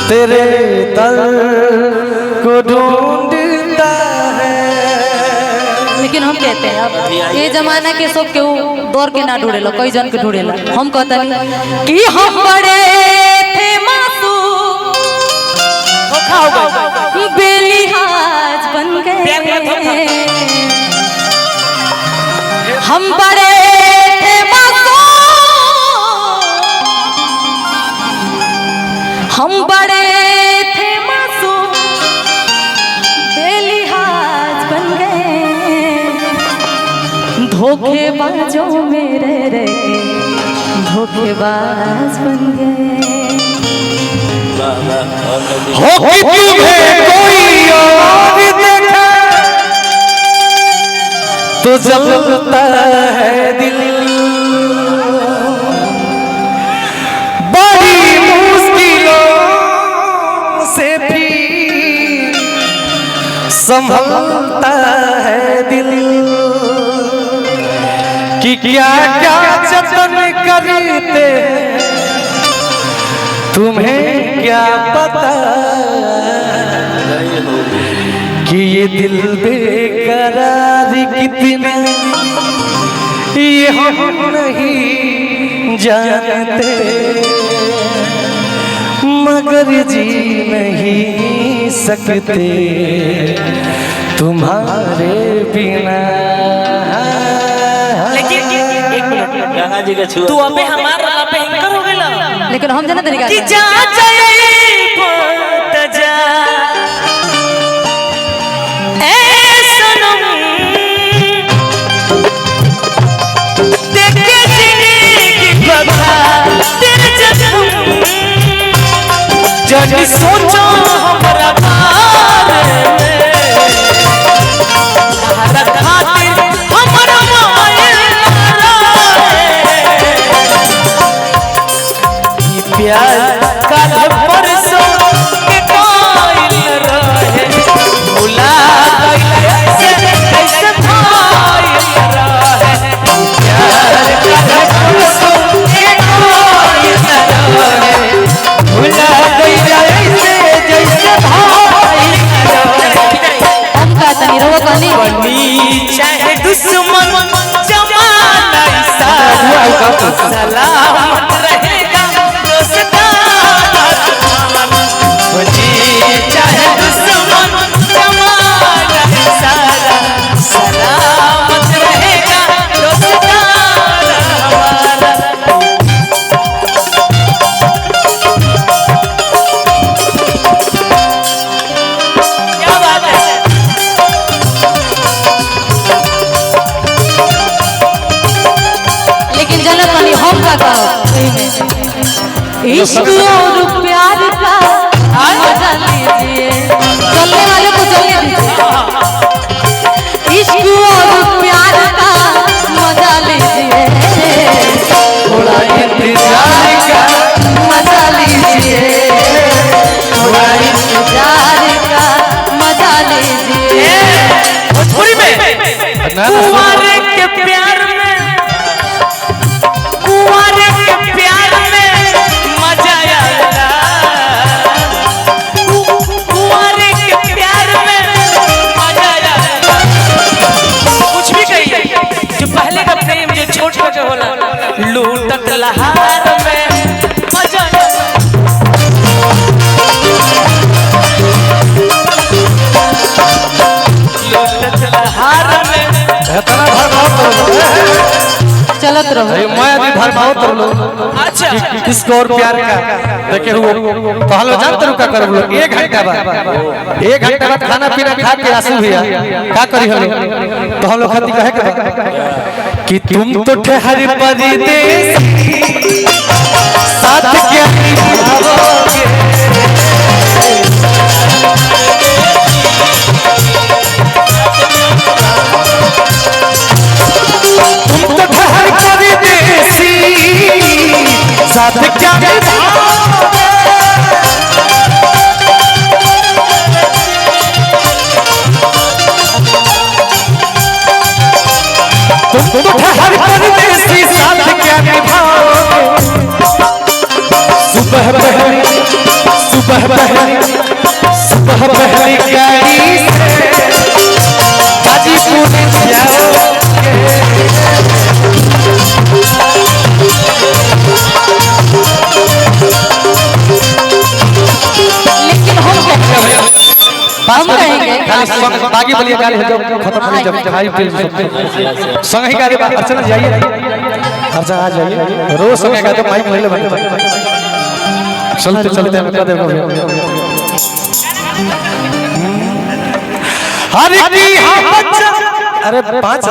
तेरे दर को ढूंढता है। लेकिन हम कहते हैं अब ये जमाना के सब क्यों दौर के ना ढूंढेलो, कई जन के ढूंढेला। हम कहते नहीं कि हम बड़े थे मासूम बेलिहाज बन गए। हम बड़े थे मासूम, हम बड़े थे मासूम बेलिहाज बन गए। धोखेबाजों में रह रहे धोखेबाज बन गए। हो कि तुम्हें कोई और देखे तो जलता है दिल। बड़ी मुश्किलों से भी संभलता है दिल कि क्या क्या जतन करते तुम्हें क्या पता कि ये दिल बेकरार कितना ये हम नहीं जानते, मगर जी नहीं सकते तुम्हारे बिना। तू अबे हमारा पे हिंकर हो गइला। लेकिन हम जाना तरीका कि जा जाए जा ए सनम देख के जिंदगी बता तेरे जन्म जब सोचो हमरा बारे में हर खातिर हमरा प्यार कल परसों के कोई रहे भुला गइला से कैसे भाई रहे। प्यार कल परसों के कोई रहे भुला गइला से जैसे भाई रहे। हम कहता नहीं रहो कहानी बनी चाहे दुश्मन जमाना सलामत रहेगा चाहे दुश्मन जमाना सारा सलामत रहेगा दोस्ताना हमारा। क्या बात है। लेकिन जनत नहीं हम का कहो इश्क और प्यार का मजा लीजिए। चलने वाले को चलने दीजिए। इश्क और प्यार का मजा लीजिए, थोड़ा इंतजार का मजा लीजिए, थोड़ा इंतजार का मजा लीजिए। भोजपुरी में कुंवारे के प्यार में कुंवारे के प्यार में मजा आएगा। कुंवारे के प्यार में मजा आएगा। कुछ भी कहिए जो पहले का प्रेम जो छोटा के होला लूटत लहार में मजा आएगा। लूटत लहार में इतना भरभाव चलत रहो। मैं अभी भरभाव कर लो अच्छा किसको और प्यार का देखे हुए तो हलो जानते रुका कर लो। 1 घंटा बाद 1 घंटा बाद खाना पीना खा के आंसू भैया क्या करी हलो तो हम लोग खाती कहे कि तुम तो ठहर परदेस साथ क्या निभाओगे। तुम तो ठहर परदेसी साथ क्या निभाओगे। तुम तो ठहर परदेसी साथ क्या निभाओगे। सुबह हम कहेंगे खाली बाकी बोलिए गाली जब खत्म हो जब खाई पी संग ही गाली अर्चना जाइए अर्चना आ जाइए रोज संग का तो माइक ले बंद चलते चलते हम कर देंगे अरे की हम अरे 5